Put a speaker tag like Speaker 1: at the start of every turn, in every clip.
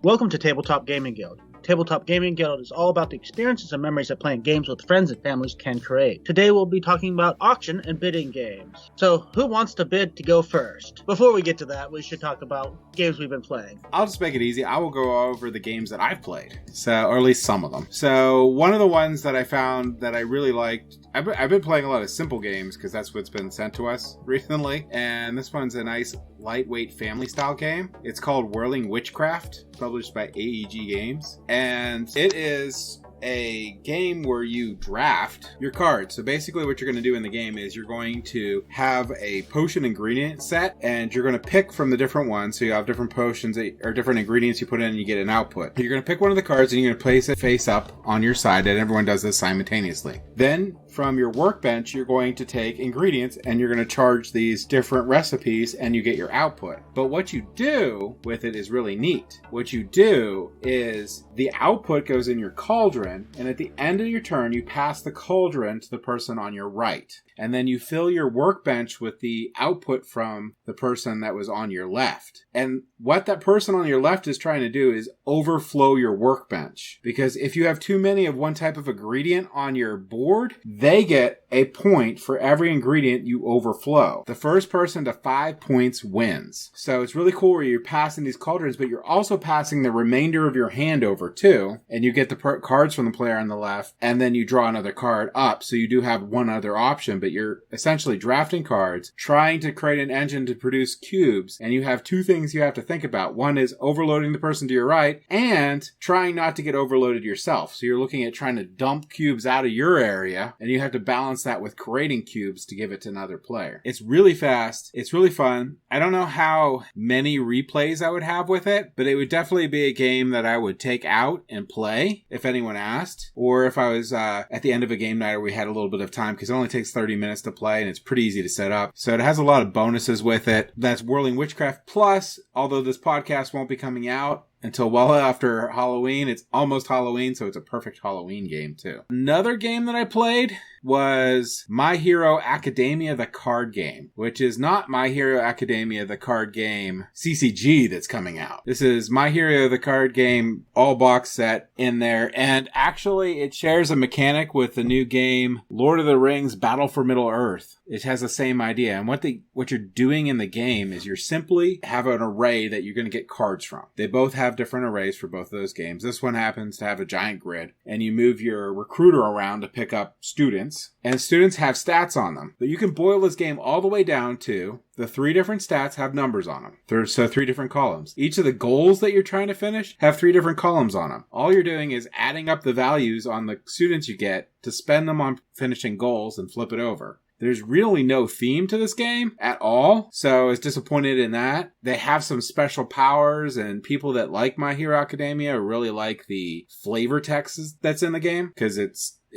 Speaker 1: Welcome to Tabletop Gaming Guild. Tabletop Gaming Guild is all about the experiences and memories that playing games with friends and families can create. Today we'll be talking about auction and bidding games. So, who wants to bid to go first? Before we get to that, we should talk about games we've been playing.
Speaker 2: I'll just make it easy. I will go over the games that I've played, or at least some of them. So, one of the ones that I found that I really liked, I've been playing a lot of simple games because that's what's been sent to us recently, and this one's a nice lightweight family style game. It's called Whirling Witchcraft, published by AEG Games, and it is a game where you draft your cards. So basically what you're going to do in the game is you're going to have a potion ingredient set, and you're going to pick from the different ones. So you have different potions or different ingredients you put in and you get an output. You're going to pick one of the cards and you're going to place it face up on your side, and everyone does this simultaneously. Then from your workbench, you're going to take ingredients and you're going to charge these different recipes and you get your output. But what you do with it is really neat. What you do is the output goes in your cauldron, and at the end of your turn, you pass the cauldron to the person on your right. And then you fill your workbench with the output from the person that was on your left. And what that person on your left is trying to do is overflow your workbench. Because if you have too many of one type of ingredient on your board, they get a point for every ingredient you overflow. The first person to 5 points wins. So it's really cool where you're passing these cauldrons, but you're also passing the remainder of your hand over too. And you get the cards from the player on the left, and then you draw another card up. So you do have one other option, but you're essentially drafting cards, trying to create an engine to produce cubes, and you have two things you have to think about. One is overloading the person to your right, and trying not to get overloaded yourself. So you're looking at trying to dump cubes out of your area, and you have to balance that with creating cubes to give it to another player. It's really fast. It's really fun. I don't know how many replays I would have with it, but it would definitely be a game that I would take out and play if anyone asked, or if I was at the end of a game night or we had a little bit of time, because it only takes 30 minutes to play and it's pretty easy to set up. So it has a lot of bonuses with it. That's Whirling Witchcraft. Plus, although this podcast won't be coming out until well after Halloween, it's almost Halloween, so it's a perfect Halloween game too. Another game that I played was My Hero Academia, the card game, which is not My Hero Academia, the card game CCG that's coming out. This is My Hero, the card game, all box set in there. And actually, it shares a mechanic with the new game, Lord of the Rings Battle for Middle-earth. It has the same idea. And what you're doing in the game is you're simply have an array that you're going to get cards from. They both have different arrays for both of those games. This one happens to have a giant grid, and you move your recruiter around to pick up students. And students have stats on them. But you can boil this game all the way down to the 3 different stats have numbers on them. So 3 different columns. Each of the goals that you're trying to finish have 3 different columns on them. All you're doing is adding up the values on the students you get to spend them on finishing goals and flip it over. There's really no theme to this game at all, so I was disappointed in that. They have some special powers, and people that like My Hero Academia really like the flavor text that's in the game, because it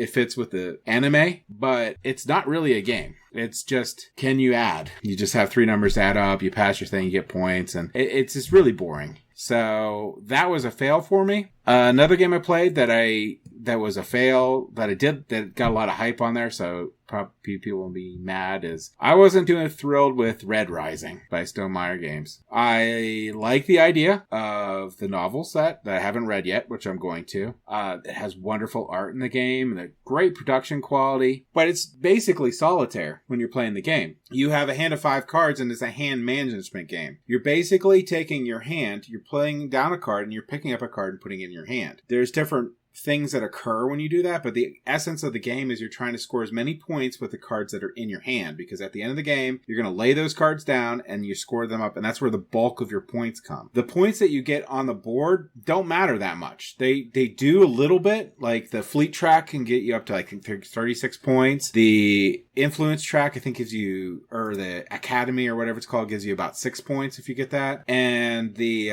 Speaker 2: fits with the anime, but it's not really a game. It's just, can you add? You just have 3 numbers to add up, you pass your thing, you get points, and it's just really boring. So that was a fail for me. Another game I played that was a fail that got a lot of hype on there, so probably people will be mad, is I wasn't too thrilled with Red Rising by Meyer Games. I like the idea of the novel set that I haven't read yet, which I'm going to. It has wonderful art in the game and a great production quality, but it's basically solitaire when you're playing the game. You have a hand of 5 cards, and it's a hand management game. You're basically taking your hand, you're playing down a card, and you're picking up a card and putting it in your hand. There's different things that occur when you do that, but the essence of the game is you're trying to score as many points with the cards that are in your hand, because at the end of the game, you're going to lay those cards down and you score them up, and that's where the bulk of your points come. The points that you get on the board don't matter that much. They do a little bit, like the fleet track can get you up to like 36 points. The influence track, I think, gives you, or the academy or whatever it's called, gives you about 6 points if you get that. And the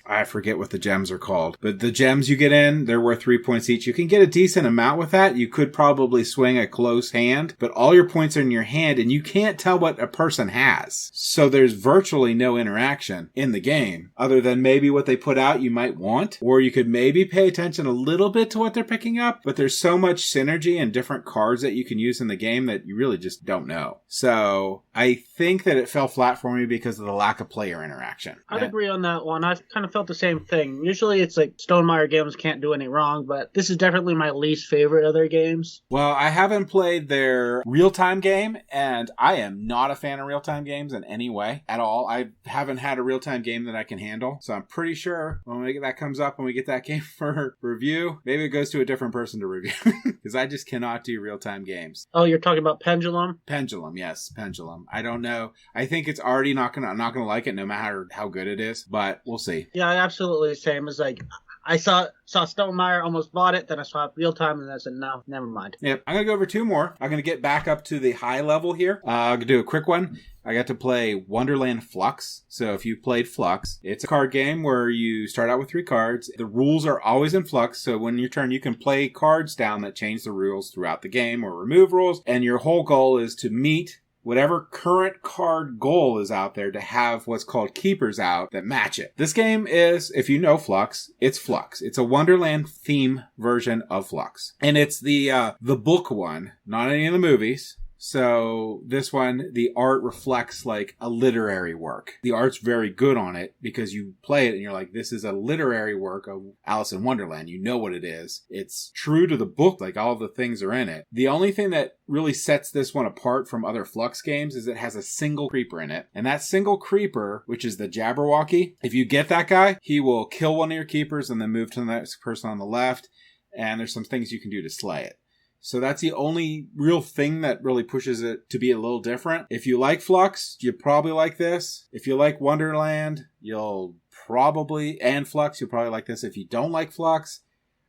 Speaker 2: I forget what the gems are called, but the gems you get in, they're worth 3 points. points each. You can get a decent amount with that. You could probably swing a close hand, but all your points are in your hand and you can't tell what a person has. So there's virtually no interaction in the game other than maybe what they put out you might want, or you could maybe pay attention a little bit to what they're picking up, but there's so much synergy and different cards that you can use in the game that you really just don't know. So I think that it fell flat for me because of the lack of player interaction.
Speaker 1: I'd agree on that one. I've kind of felt the same thing. Usually it's like Stonemaier games can't do any wrong, but this is definitely my least favorite of their games.
Speaker 2: Well, I haven't played their real-time game, and I am not a fan of real-time games in any way at all. I haven't had a real-time game that I can handle, so I'm pretty sure when that comes up, when we get that game for review, maybe it goes to a different person to review, because I just cannot do real-time games.
Speaker 1: Oh, you're talking about Pendulum?
Speaker 2: Pendulum, yes, Pendulum. I don't know. I think it's already I'm not gonna like it no matter how good it is, but we'll see.
Speaker 1: Yeah, absolutely the same. It's like I saw Stonemaier, almost bought it, then I saw it real time, and I said, no, never mind.
Speaker 2: Yep, I'm going to go over two more. I'm going to get back up to the high level here. I'm going to do a quick one. I got to play Wonderland Flux. So if you've played Flux, it's a card game where you start out with 3 cards. The rules are always in flux, so when your turn, you can play cards down that change the rules throughout the game or remove rules, and your whole goal is to meet whatever current card goal is out there to have what's called keepers out that match it. This game is, if you know Flux, it's Flux. It's a Wonderland theme version of Flux. And it's the book one, not any of the movies. So this one, the art reflects like a literary work. The art's very good on it because you play it and you're like, this is a literary work of Alice in Wonderland. You know what it is. It's true to the book, like all the things are in it. The only thing that really sets this one apart from other Flux games is it has a single creeper in it. And that single creeper, which is the Jabberwocky, if you get that guy, he will kill one of your keepers and then move to the next person on the left. And there's some things you can do to slay it. So that's the only real thing that really pushes it to be a little different. If you like Flux, you probably like this. If you like Wonderland, and Flux, you'll probably like this. If you don't like Flux,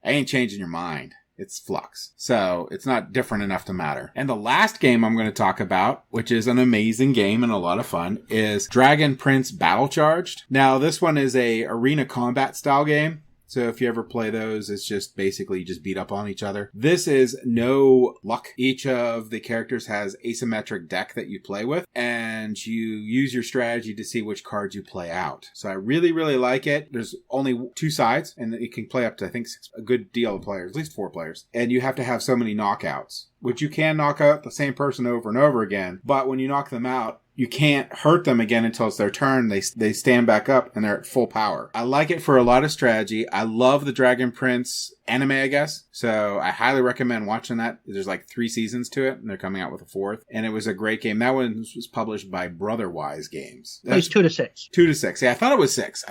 Speaker 2: I ain't changing your mind. It's Flux. So it's not different enough to matter. And the last game I'm going to talk about, which is an amazing game and a lot of fun, is Dragon Prince Battle Charged. Now, this one is a arena combat style game. So if you ever play those, it's just basically you just beat up on each other. This is no luck. Each of the characters has asymmetric deck that you play with, and you use your strategy to see which cards you play out. So I really, really like it. There's only 2 sides, and it can play up to, I think, a good deal of players, at least 4 players. And you have to have so many knockouts, which you can knock out the same person over and over again. But when you knock them out, you can't hurt them again until it's their turn. They stand back up and they're at full power. I like it for a lot of strategy. I love the Dragon Prince anime, I guess. So I highly recommend watching that. There's like 3 seasons to it, and they're coming out with a 4th. And it was a great game. That one was published by Brotherwise Games.
Speaker 1: It's 2 to 6.
Speaker 2: 2 to 6. Yeah, I thought it was 6.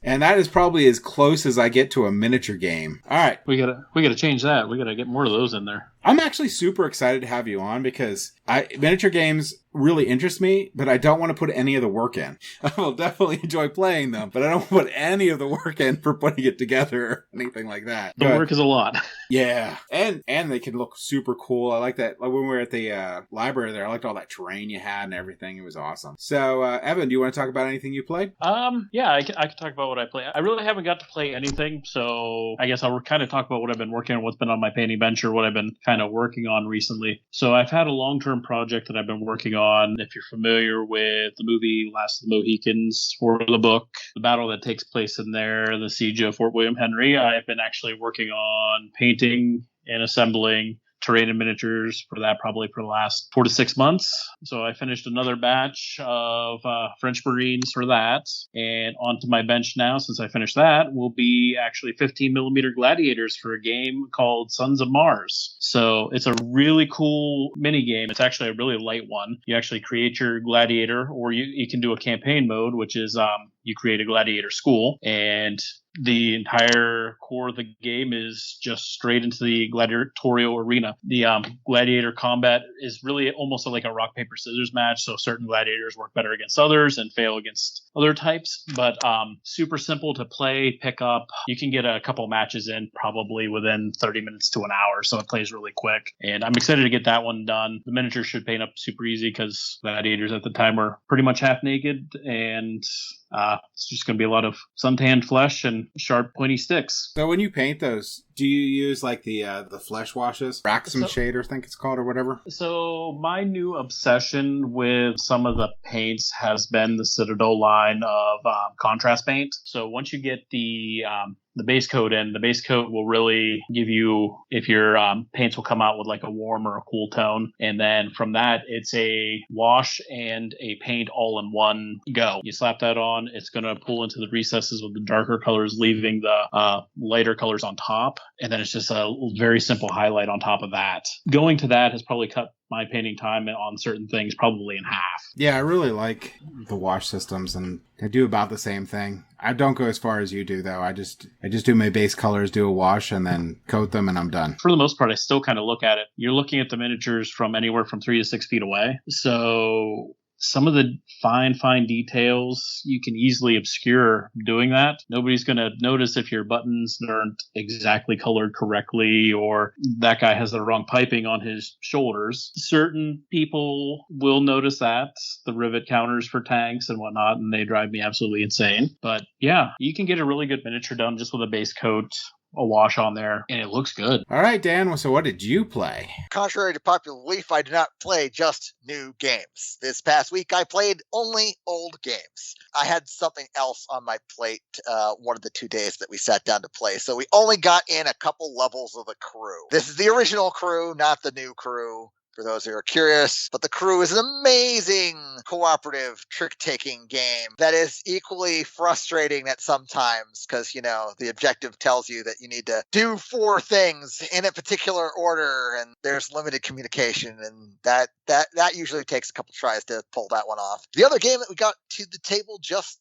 Speaker 2: And that is probably as close as I get to a miniature game. All right.
Speaker 3: We gotta change that. We gotta get more of those in there.
Speaker 2: I'm actually super excited to have you on because miniature games really interest me, but I don't want to put any of the work in. I will definitely enjoy playing them, but I don't put any of the work in for putting it together or anything like that.
Speaker 3: The work is a lot.
Speaker 2: Yeah. And they can look super cool. I like that. Like when we were at the library there, I liked all that terrain you had and everything. It was awesome. So, Evan, do you want to talk about anything you played?
Speaker 3: Yeah, I can talk about what I play. I really haven't got to play anything, so I guess I'll kind of talk about what I've been working on, what's been on my painting bench, or what I've been kind of working on recently. So I've had a long-term project that I've been working on. If you're familiar with the movie Last of the Mohicans or the book, the battle that takes place in there, the siege of Fort William Henry, I've been actually working on painting and assembling terrain and miniatures for that probably for the last 4 to 6 months. So I finished another batch of French Marines for that. And onto my bench now, since I finished that, will be actually 15 Millimeter Gladiators for a game called Sons of Mars. So it's a really cool mini game. It's actually a really light one. You actually create your gladiator, or you can do a campaign mode, which is you create a gladiator school, and the entire core of the game is just straight into the gladiatorial arena. The gladiator combat is really almost like a rock, paper, scissors match. So certain gladiators work better against others and fail against other types. But super simple to play, pick up. You can get a couple matches in probably within 30 minutes to an hour. So it plays really quick. And I'm excited to get that one done. The miniatures should paint up super easy because gladiators at the time were pretty much half naked, and it's just going to be a lot of suntanned flesh and sharp, pointy sticks.
Speaker 2: So when you paint those, Do you use like the flesh washes? Raxum Shade, I think it's called, or whatever?
Speaker 3: So my new obsession with some of the paints has been the Citadel line of contrast paint. So once you get the base coat in, the base coat will really give you, if your paints will come out with like a warm or a cool tone. And then from that, it's a wash and a paint all in one go. You slap that on, it's going to pull into the recesses with the darker colors, leaving the lighter colors on top. And then it's just a very simple highlight on top of that. Going to that has probably cut my painting time on certain things probably in half.
Speaker 2: Yeah, I really like the wash systems, and I do about the same thing. I don't go as far as you do, though. I just do my base colors, do a wash, and then coat them, and I'm done.
Speaker 3: For the most part, I still kind of look at it. You're looking at the miniatures from anywhere from 3 to 6 feet away. So some of the fine details you can easily obscure doing that. Nobody's going to notice if your buttons aren't exactly colored correctly, or that guy has the wrong piping on his shoulders. Certain people will notice that, the rivet counters for tanks and whatnot, and they drive me absolutely insane. But yeah, you can get a really good miniature done just with a base coat, a wash on there, and it looks good.
Speaker 2: All right, Dan, so what did you play?
Speaker 4: Contrary to popular belief, I did not play just new games. This past week, I played only old games. I had something else on my plate one of the 2 days that we sat down to play, so we only got in a couple levels of the crew. This is the original crew, not the new crew, for those who are curious. But the crew is an amazing cooperative trick-taking game that is equally frustrating at sometimes because, you know, the objective tells you that you need to do 4 things in a particular order, and there's limited communication, and that usually takes a couple tries to pull that one off. The other game that we got to the table just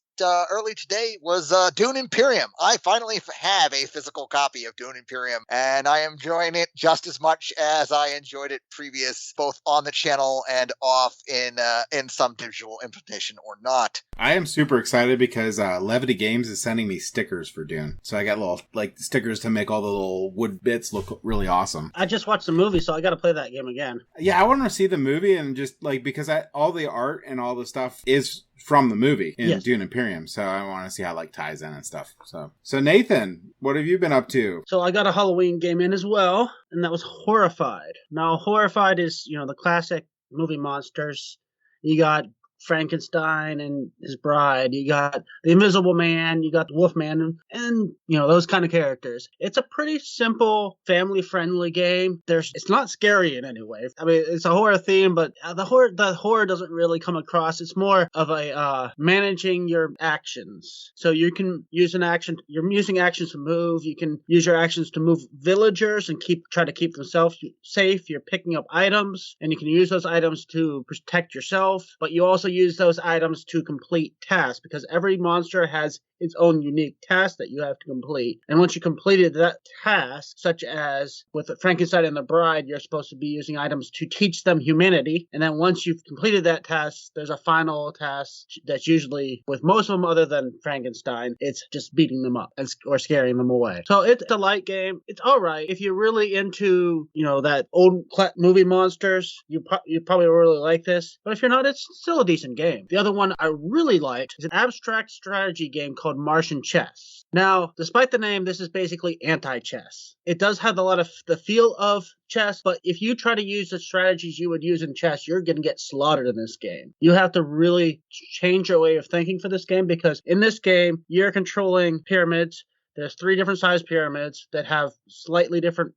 Speaker 4: early today was Dune Imperium. I finally have a physical copy of Dune Imperium, and I am enjoying it just as much as I enjoyed it previous, both on the channel and off in some digital implementation or not.
Speaker 2: I am super excited because Levity Games is sending me stickers for Dune. So I got little stickers to make all the little wood bits look really awesome.
Speaker 1: I just watched the movie, so I got to play that game again. Yeah,
Speaker 2: I want to see the movie, and just because all the art and all the stuff is from the movie in Dune Imperium, so I want to see how ties in and stuff. So Nathan, what have you been up to?
Speaker 1: So I got a Halloween game in as well, and that was Horrified. Now, Horrified is, the classic movie monsters. You got Frankenstein and his bride, you got the Invisible Man, you got the Wolfman, and those kind of characters. It's a pretty simple, family-friendly game. It's not scary in any way. I mean, it's a horror theme, but the horror doesn't really come across. It's more of a managing your actions. So you can use an action. You're using actions to move. You can use your actions to move villagers and try to keep themselves safe. You're picking up items, and you can use those items to protect yourself. But you also use those items to complete tasks, because every monster has its own unique task that you have to complete. And once you completed that task, such as with Frankenstein and the Bride, you're supposed to be using items to teach them humanity. And then once you've completed that task, there's a final task that's usually, with most of them other than Frankenstein, it's just beating them up or scaring them away. So it's a light game. It's all right. If you're really into, that old movie monsters, you probably really like this. But if you're not, it's still a decent game. The other one I really liked is an abstract strategy game called Martian Chess. Now, despite the name, this is basically anti-chess. It does have a lot of the feel of chess, but if you try to use the strategies you would use in chess, you're going to get slaughtered in this game. You have to really change your way of thinking for this game, because in this game, you're controlling pyramids. There's 3 different sized pyramids that have slightly different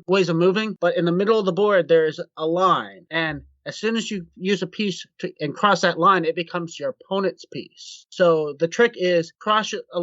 Speaker 1: ways of moving, but in the middle of the board, there's a line, and as soon as you use a piece and cross that line, it becomes your opponent's piece. So the trick is cross the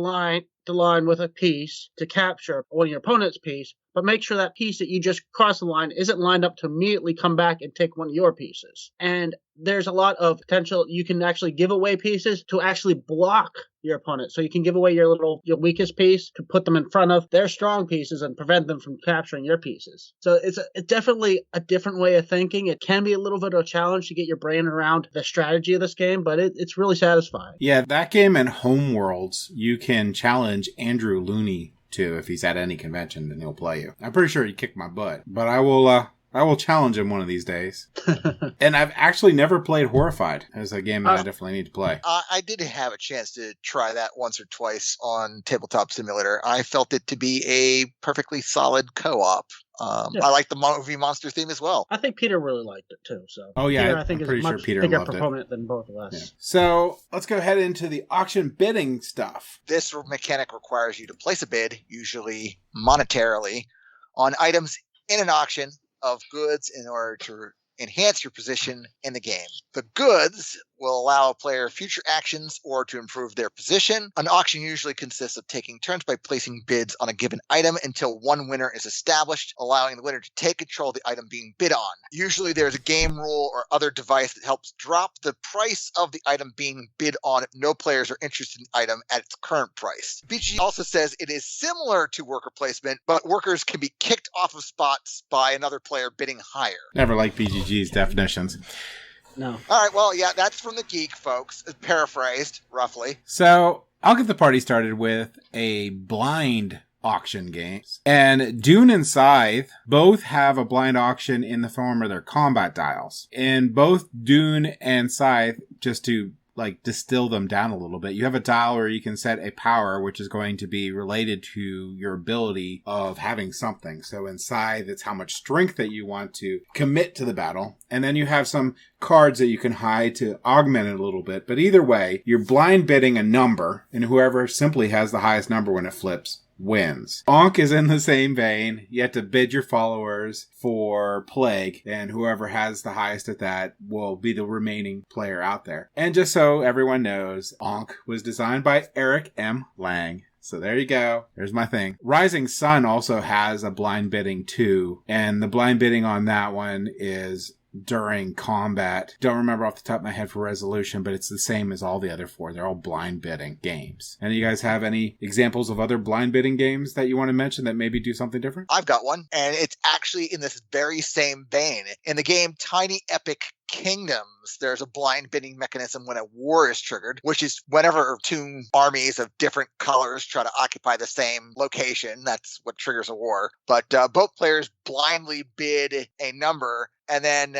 Speaker 1: line with a piece to capture one of your opponent's piece, but make sure that piece that you just crossed the line isn't lined up to immediately come back and take one of your pieces. And there's a lot of potential. You can actually give away pieces to actually block your opponent. So you can give away your weakest piece to put them in front of their strong pieces and prevent them from capturing your pieces. So it's definitely a different way of thinking. It can be a little bit of a challenge to get your brain around the strategy of this game, but it's really satisfying.
Speaker 2: Yeah, that game and Homeworlds, you can challenge Andrew Looney too. If he's at any convention, then he'll play you. I'm pretty sure he kicked my butt, but I will I will challenge him one of these days. And I've actually never played Horrified as a game that I definitely need to play.
Speaker 4: I did have a chance to try that once or twice on Tabletop Simulator. I felt it to be a perfectly solid co-op. I like the movie monster theme as well.
Speaker 1: I think Peter really liked it too. So
Speaker 2: Peter,
Speaker 1: I think,
Speaker 2: I'm pretty sure Peter
Speaker 1: bigger
Speaker 2: loved
Speaker 1: proponent than both of us.
Speaker 2: Yeah. So let's go ahead into the auction bidding stuff.
Speaker 4: This mechanic requires you to place a bid, usually monetarily, on items in an auction of goods in order to enhance your position in the game. The goods will allow a player future actions or to improve their position. An auction usually consists of taking turns by placing bids on a given item until one winner is established, allowing the winner to take control of the item being bid on. Usually there's a game rule or other device that helps drop the price of the item being bid on if no players are interested in the item at its current price. BG also says it is similar to worker placement, but workers can be kicked off of spots by another player bidding higher.
Speaker 2: Never liked BGG's definitions.
Speaker 1: No.
Speaker 4: All right, well, yeah, that's from the geek, folks. Paraphrased, roughly.
Speaker 2: So I'll get the party started with a blind auction game. And Dune and Scythe both have a blind auction in the form of their combat dials. In both Dune and Scythe, just to distill them down a little bit, you have a dial where you can set a power which is going to be related to your ability of having something. So in Scythe, it's how much strength that you want to commit to the battle. And then you have some cards that you can hide to augment it a little bit. But either way, you're blind bidding a number, and whoever simply has the highest number when it flips wins. Ankh is in the same vein. You have to bid your followers for Plague, and whoever has the highest at that will be the remaining player out there. And just so everyone knows, Ankh was designed by Eric M. Lang. So there you go. There's my thing. Rising Sun also has a blind bidding too, and the blind bidding on that one is during combat. Don't remember off the top of my head for resolution, but it's the same as all the other four. They're all blind bidding games. And you guys have any examples of other blind bidding games that you want to mention that maybe do something different?
Speaker 4: I've got one, and it's actually in this very same vein. In the game Tiny Epic Kingdoms, there's a blind bidding mechanism when a war is triggered, which is whenever two armies of different colors try to occupy the same location. That's what triggers a war. But both players blindly bid a number, and then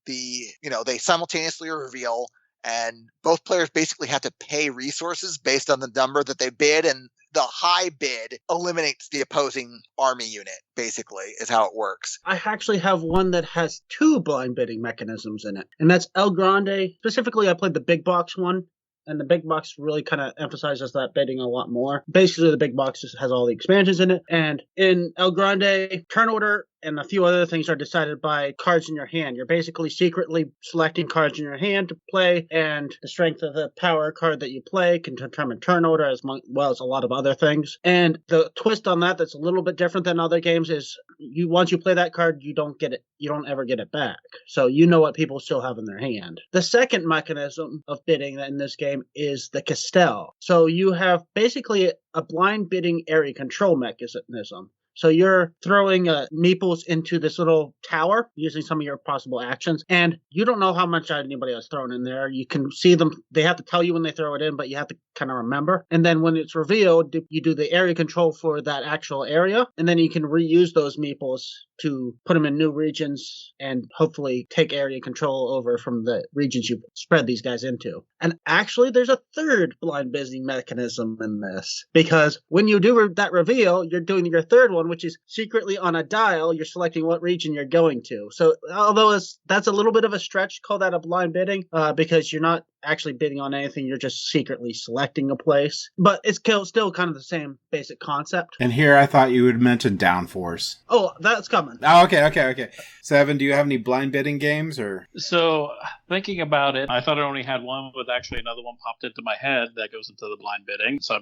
Speaker 4: they simultaneously reveal, and both players basically have to pay resources based on the number that they bid, and the high bid eliminates the opposing army unit, basically, is how it works.
Speaker 1: I actually have one that has two blind bidding mechanisms in it, and that's El Grande. Specifically, I played the big box one, and the big box really kind of emphasizes that bidding a lot more. Basically, the big box just has all the expansions in it, and in El Grande, turn order and a few other things are decided by cards in your hand. You're basically secretly selecting cards in your hand to play, and the strength of the power card that you play can determine turn order as well as a lot of other things. And the twist on that that's a little bit different than other games is once you play that card, you don't get it. You don't ever get it back. So you know what people still have in their hand. The second mechanism of bidding in this game is the Castell. So you have basically a blind bidding area control mechanism. So you're throwing meeples into this little tower using some of your possible actions, and you don't know how much anybody has thrown in there. You can see them. They have to tell you when they throw it in, but you have to kind of remember. And then when it's revealed, you do the area control for that actual area, and then you can reuse those meeples to put them in new regions and hopefully take area control over from the regions you spread these guys into. And actually, there's a third blind bidding mechanism in this, because when you do that reveal, you're doing your third one, which is secretly on a dial, you're selecting what region you're going to. So although that's a little bit of a stretch, call that a blind bidding, because you're not actually bidding on anything, you're just secretly selecting a place. But it's still kind of the same basic concept.
Speaker 2: And here I thought you would mention Downforce.
Speaker 1: Oh, that's coming.
Speaker 2: Oh, okay. So, Evan, do you have any blind bidding games? Or
Speaker 3: So, thinking about it, I thought I only had one, but actually another one popped into my head that goes into the blind bidding. So,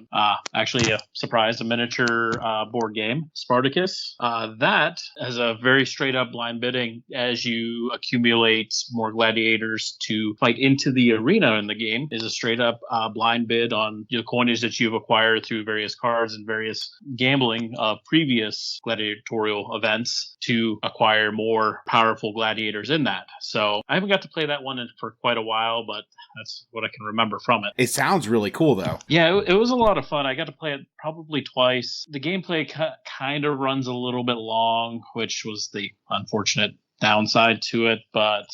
Speaker 3: actually, a surprise, a miniature board game, Spartacus. That has a very straight up blind bidding as you accumulate more gladiators to fight into the arena arena in the game is a straight up blind bid on the coinage that you've acquired through various cards and various gambling of previous gladiatorial events to acquire more powerful gladiators in that. So I haven't got to play that one for quite a while, but that's what I can remember from it.
Speaker 2: It sounds really cool, though.
Speaker 3: Yeah, it was a lot of fun. I got to play it probably twice. The gameplay kind of runs a little bit long, which was the unfortunate downside to it, but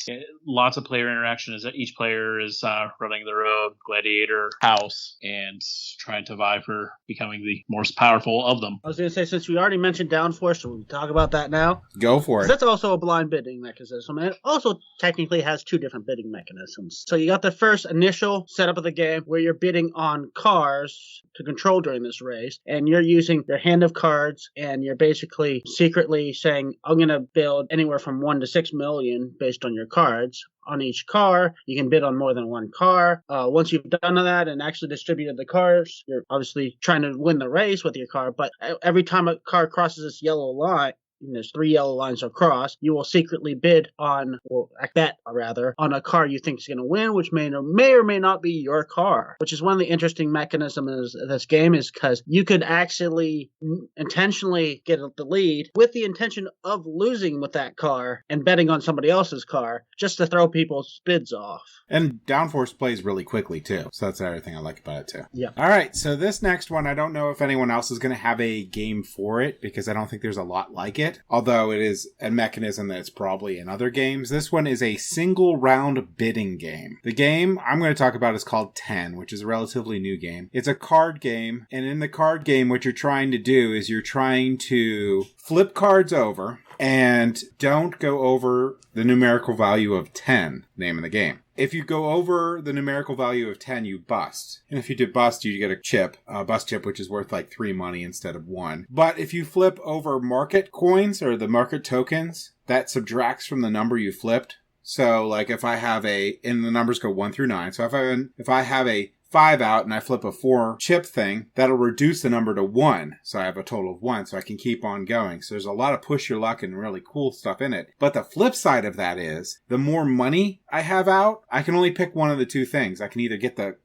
Speaker 3: lots of player interaction as each player is running their own gladiator house and trying to vie for becoming the most powerful of them.
Speaker 1: I was going to say, since we already mentioned downforce, should we talk about that now?
Speaker 2: Go for it.
Speaker 1: That's also a blind bidding mechanism, and it also technically has two different bidding mechanisms. So you got the first initial setup of the game where you're bidding on cars to control during this race, and you're using your hand of cards, and you're basically secretly saying, I'm going to build anywhere from 1 to 6 million based on your cards. On each car, you can bid on more than one car. Once you've done that and actually distributed the cars, you're obviously trying to win the race with your car, but every time a car crosses this yellow line, and there's 3 yellow lines across, you will secretly bid on, on a car you think is going to win, which may or may not be your car, which is one of the interesting mechanisms of this game, is because you could actually intentionally get the lead with the intention of losing with that car and betting on somebody else's car just to throw people's bids off.
Speaker 2: And downforce plays really quickly, too. So that's everything I like about it, too.
Speaker 1: Yeah.
Speaker 2: All right, so this next one, I don't know if anyone else is going to have a game for it, because I don't think there's a lot like it. Although it is a mechanism that's probably in other games. This one is a single round bidding game. The game I'm going to talk about is called 10, which is a relatively new game. It's a card game, and in the card game, what you're trying to do is you're trying to flip cards over and don't go over the numerical value of 10, name of the game. If you go over the numerical value of 10, you bust. And if you do bust, you get a chip, a bust chip, which is worth like 3 money instead of 1. But if you flip over market coins or the market tokens, that subtracts from the number you flipped. So like if I have and the numbers go 1 through 9. So if I have a 5 out and I flip a 4 chip thing, that'll reduce the number to 1. So I have a total of 1, so I can keep on going. So there's a lot of push your luck and really cool stuff in it. But the flip side of that is, the more money I have out, I can only pick one of the two things. I can either get the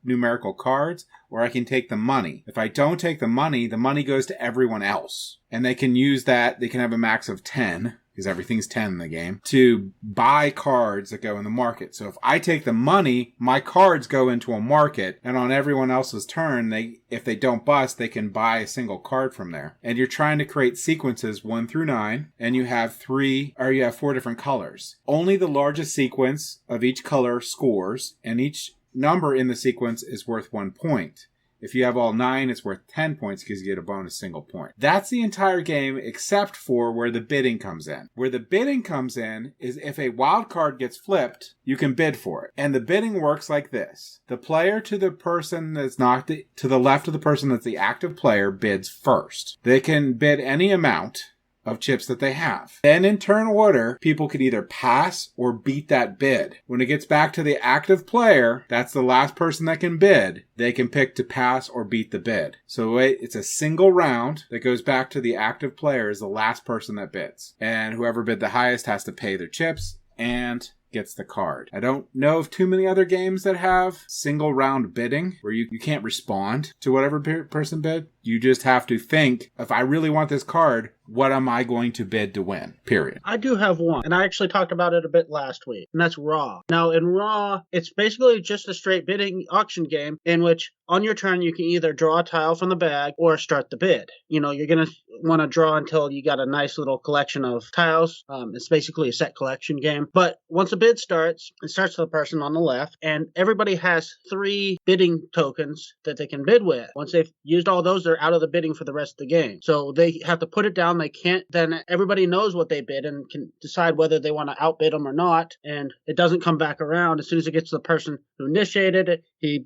Speaker 2: numerical cards, or I can take the money. If I don't take the money goes to everyone else. And they can use that, they can have a max of 10, because everything's 10 in the game, to buy cards that go in the market. So if I take the money, my cards go into a market, and on everyone else's turn, if they don't bust, they can buy a single card from there. And you're trying to create sequences 1 through 9, and you have 4 different colors. Only the largest sequence of each color scores, and each number in the sequence is worth 1 point. If you have all 9, it's worth 10 points because you get a bonus single point. That's the entire game except for where the bidding comes in. Where the bidding comes in is if a wild card gets flipped, you can bid for it. And the bidding works like this. The player to the person that's not to the left of the person that's the active player bids first. They can bid any amount of chips that they have. Then in turn order, people could either pass or beat that bid. When it gets back to the active player, that's the last person that can bid. They can pick to pass or beat the bid. So it's a single round that goes back to the active player as the last person that bids. And whoever bid the highest has to pay their chips and gets the card. I don't know of too many other games that have single round bidding where you can't respond to whatever person bid. You just have to think, if I really want this card, what am I going to bid to win? Period.
Speaker 1: I do have one, and I actually talked about it a bit last week, and that's Raw. Now, in Raw, it's basically just a straight bidding auction game in which on your turn you can either draw a tile from the bag or start the bid. You know, you're going to want to draw until you got a nice little collection of tiles. It's basically a set collection game. But once a bid starts, it starts with the person on the left, and everybody has 3 bidding tokens that they can bid with. Once they've used all those, they're out of the bidding for the rest of the game. So they have to put it down. They can't, then everybody knows what they bid and can decide whether they want to outbid them or not. And it doesn't come back around. As soon as it gets to the person who initiated it, he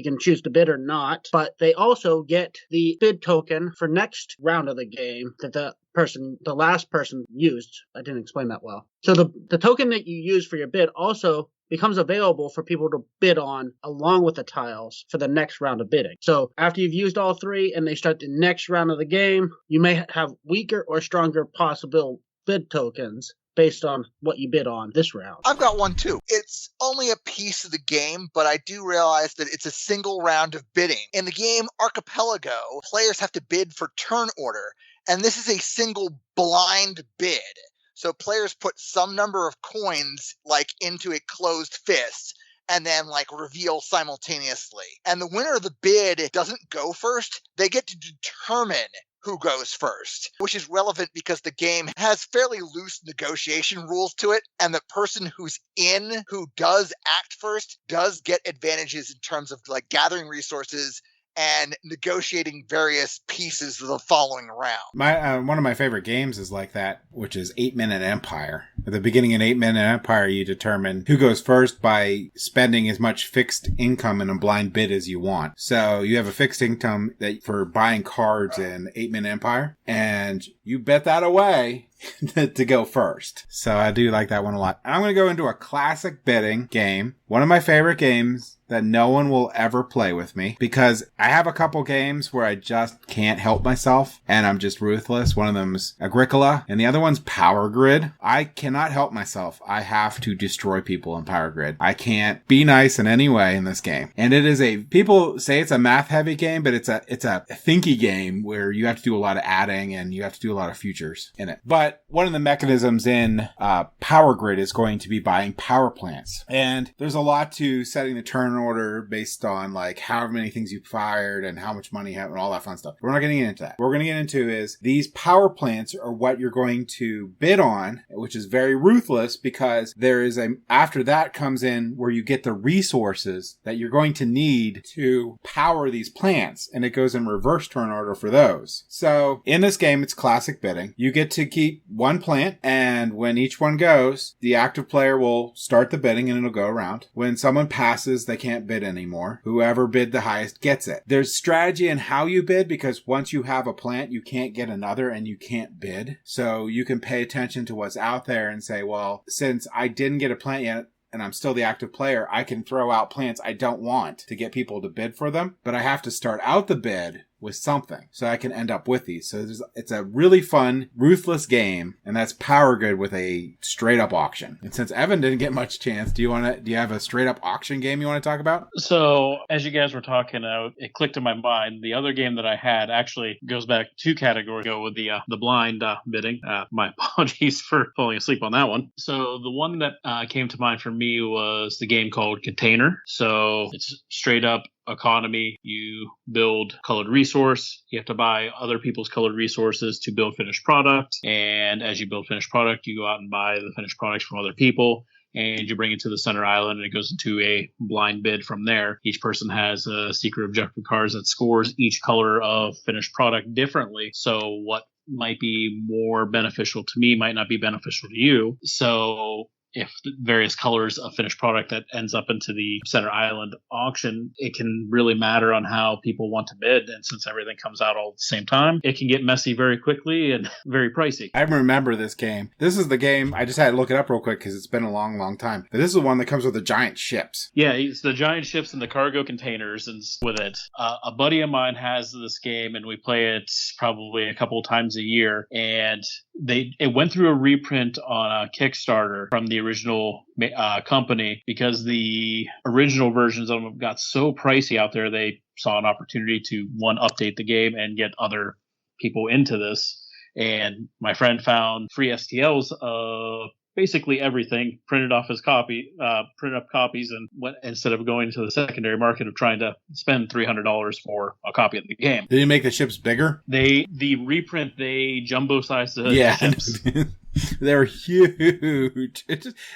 Speaker 1: can choose to bid or not. But they also get the bid token for next round of the game that the last person used. I didn't explain that well. So the token that you use for your bid also becomes available for people to bid on along with the tiles for the next round of bidding. So after you've used all 3 and they start the next round of the game, you may have weaker or stronger possible bid tokens. based on what you bid on this round.
Speaker 4: I've got one too. It's only a piece of the game, but I do realize that it's a single round of bidding. In the game Archipelago, players have to bid for turn order, and this is a single blind bid. So players put some number of coins into a closed fist and then reveal simultaneously. And the winner of the bid doesn't go first. They get to determine who goes first, which is relevant because the game has fairly loose negotiation rules to it. And the person who does act first does get advantages in terms of gathering resources and negotiating various pieces of the following round.
Speaker 2: One of my favorite games is like that, which is 8-Minute Empire. At the beginning of 8-Minute Empire, you determine who goes first by spending as much fixed income in a blind bid as you want. So you have a fixed income for buying cards in 8-Minute Empire, and you bet that away to go first. So I do like that one a lot. I'm going to go into a classic bidding game. One of my favorite games that no one will ever play with me, because I have a couple games where I just can't help myself and I'm just ruthless. One of them's Agricola and the other one's Power Grid. I cannot help myself. I have to destroy people in Power Grid. I can't be nice in any way in this game. And people say it's a math heavy game, but it's a thinky game where you have to do a lot of adding and you have to do a lot of futures in it. But one of the mechanisms in Power Grid is going to be buying power plants. And there's a lot to setting the turn order based on how many things you fired and how much money you have and all that fun stuff. We're not getting into that. What we're going to get into is these power plants are what you're going to bid on, which is very ruthless because after that comes in where you get the resources that you're going to need to power these plants, and it goes in reverse turn order for those. So in this game, it's classic bidding. You get to keep one plant, and when each one goes, the active player will start the bidding and it'll go around. When someone passes, they can't bid anymore. Whoever bid the highest gets it. There's strategy in how you bid because once you have a plant, you can't get another and you can't bid. So you can pay attention to what's out there and say, well, since I didn't get a plant yet, and I'm still the active player, I can throw out plants I don't want to get people to bid for them, but I have to start out the bid with something so I can end up with these. So it's a really fun, ruthless game, and that's Power Grid with a straight up auction. And since Evan didn't get much chance, do you have a straight up auction game you want to talk about?
Speaker 3: So as you guys were talking, it clicked in my mind. The other game that I had actually goes back 2 categories ago with the blind bidding. My apologies for falling asleep on that one. So the one that came to mind for me was the game called Container. So it's straight up economy. You build colored resource. You have to buy other people's colored resources to build finished product. And as you build finished product, you go out and buy the finished products from other people. And you bring it to the center island, and it goes into a blind bid from there. Each person has a secret objective cards that scores each color of finished product differently. So what might be more beneficial to me might not be beneficial to you. So if the various colors of finished product that ends up into the center island auction, it can really matter on how people want to bid. And since everything comes out all at the same time, it can get messy very quickly and very pricey.
Speaker 2: I remember this game. This is the game, I just had to look it up real quick because it's been a long, long time. But this is the one that comes with the giant ships.
Speaker 3: Yeah, it's the giant ships and the cargo containers and with it. A buddy of mine has this game, and we play it probably a couple of times a year. And it went through a reprint on a Kickstarter from the original company because the original versions of them got so pricey out there. They saw an opportunity to update the game and get other people into this. And my friend found free STLs of basically everything, printed up copies, and went instead of going to the secondary market of trying to spend $300 for a copy of the game.
Speaker 2: Did you make the ships bigger?
Speaker 3: The reprint, they jumbo sized the ships.
Speaker 2: They're huge.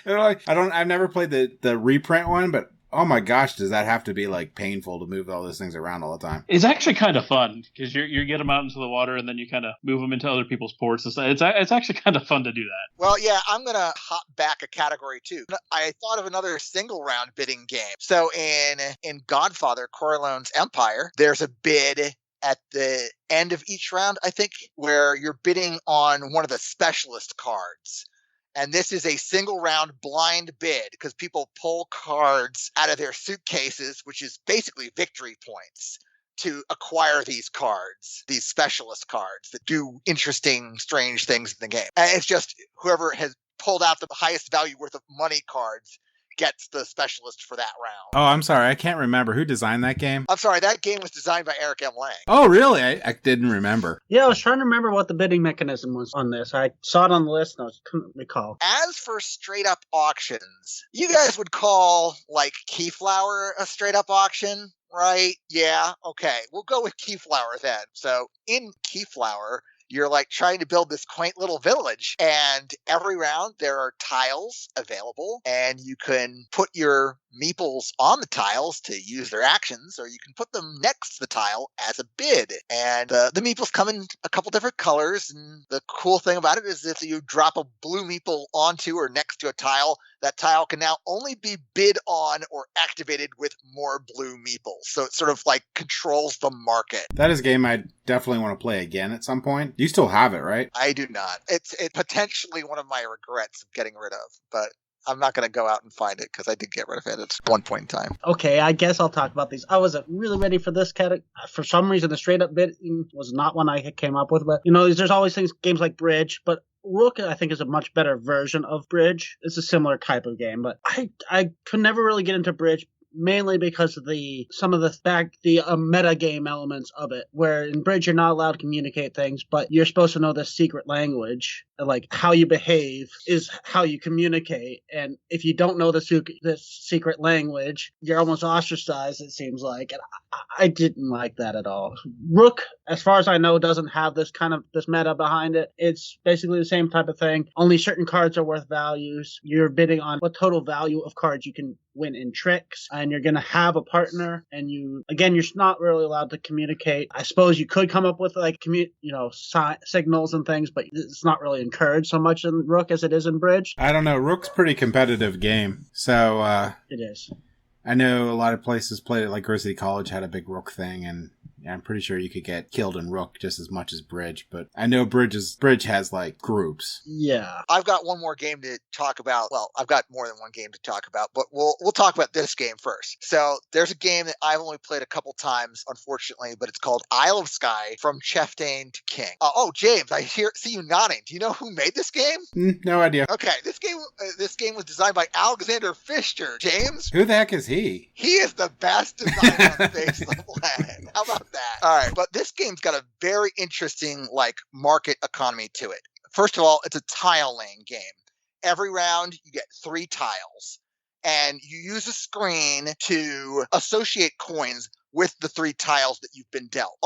Speaker 2: I've never played the reprint one, but oh my gosh, does that have to be painful to move all those things around all the time?
Speaker 3: It's actually kind of fun because you get them out into the water and then you kind of move them into other people's ports. It's actually kind of fun to do that.
Speaker 4: Well, yeah, I'm going to hop back a category too. I thought of another single round bidding game. So in Godfather, Corleone's Empire, there's a bid at the end of each round, I think, where you're bidding on one of the specialist cards. And this is a single round blind bid because people pull cards out of their suitcases, which is basically victory points, to acquire these cards, these specialist cards that do interesting, strange things in the game. And it's just whoever has pulled out the highest value worth of money cards gets the specialist for that round.
Speaker 2: Oh, I'm sorry. I can't remember. Who designed that game?
Speaker 4: I'm sorry, that game was designed by Eric M. Lang.
Speaker 2: Oh, really? I didn't remember.
Speaker 1: Yeah, I was trying to remember what the bidding mechanism was on this. I saw it on the list and I couldn't recall.
Speaker 4: As for straight up auctions, you guys would call like Keyflower a straight up auction, right? Yeah, okay. We'll go with Keyflower then. So in Keyflower, you're like trying to build this quaint little village, and every round there are tiles available, and you can put your meeples on the tiles to use their actions, or you can put them next to the tile as a bid. And the meeples come in a couple different colors, and the cool thing about it is if you drop a blue meeple onto or next to a tile, that tile can now only be bid on or activated with more blue meeples. So it sort of like controls the market.
Speaker 2: That is a game I definitely want to play again at some point. You still have it, right?
Speaker 4: I do not. It's potentially one of my regrets of getting rid of, but I'm not going to go out and find it because I did get rid of it at one point in time.
Speaker 1: Okay, I guess I'll talk about these. I wasn't really ready for this category. For some reason, the straight up bidding was not one I came up with. But, there's always games like Bridge, but Rook, I think, is a much better version of Bridge. It's a similar type of game, but I could never really get into Bridge, mainly because of some of the meta game elements of it, where in Bridge you're not allowed to communicate things, but you're supposed to know this secret language. Like, how you behave is how you communicate, and if you don't know this secret language, you're almost ostracized, it seems like, and I didn't like that at all. Rook, as far as I know, doesn't have this meta behind it. It's basically the same type of thing. Only certain cards are worth values. You're bidding on what total value of cards you can win in tricks, and you're going to have a partner, and you're not really allowed to communicate. I suppose you could come up with signals and things, but it's not really encouraged so much in Rook as it is in Bridge.
Speaker 2: I don't know. Rook's a pretty competitive game, so
Speaker 1: it is.
Speaker 2: I know a lot of places played it, like University College had a big Rook thing, and I'm pretty sure you could get killed in Rook just as much as Bridge, but I know Bridge has like groups.
Speaker 1: Yeah.
Speaker 4: I've got one more game to talk about. Well, I've got more than one game to talk about, but we'll talk about this game first. So there's a game that I've only played a couple times, unfortunately, but it's called Isle of Skye, From Chieftain to King. James, I see you nodding. Do you know who made this game?
Speaker 2: No idea.
Speaker 4: Okay, this game was designed by Alexander Fischer. James?
Speaker 2: Who the heck is he?
Speaker 4: He is the best designer on the face of the planet. How about that? All right, but this game's got a very interesting market economy to it. First of all, it's a tile laying game. Every round you get 3 tiles, and you use a screen to associate coins with the 3 tiles that you've been dealt.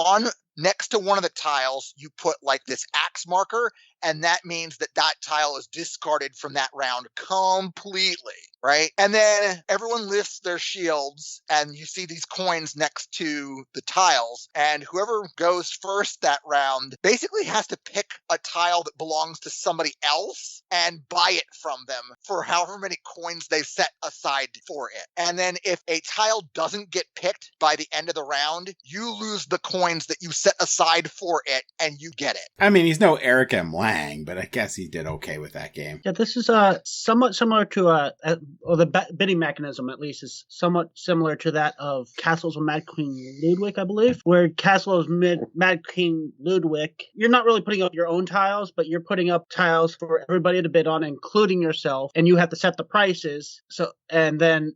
Speaker 4: Next to one of the tiles, you put this axe marker, and that means that tile is discarded from that round completely, right? And then everyone lifts their shields, and you see these coins next to the tiles, and whoever goes first that round basically has to pick a tile that belongs to somebody else and buy it from them for however many coins they've set aside for it. And then if a tile doesn't get picked by the end of the round, you lose the coins that you set aside for it, and you get it.
Speaker 2: I mean, he's no Eric M. Lang, but I guess he did okay with that game.
Speaker 1: Yeah, this is somewhat similar to the bidding mechanism, at least, is somewhat similar to that of Castles of Mad Queen Ludwig, I believe, where Castles Mad King Ludwig, you're not really putting up your own tiles, but you're putting up tiles for everybody to bid on, including yourself, and you have to set the prices. So, and then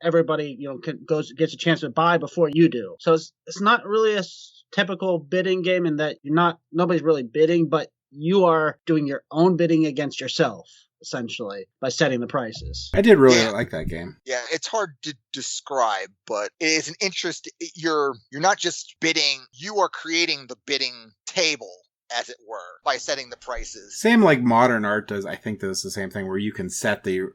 Speaker 1: everybody gets a chance to buy before you do. So it's not really a typical bidding game in that nobody's really bidding, but you are doing your own bidding against yourself, essentially, by setting the prices.
Speaker 2: I did really like that game.
Speaker 4: Yeah, it's hard to describe, but it is an interest. You're not just bidding, you are creating the bidding table, as it were, by setting the prices.
Speaker 2: Same like modern art does. I think that's the same thing where you can set the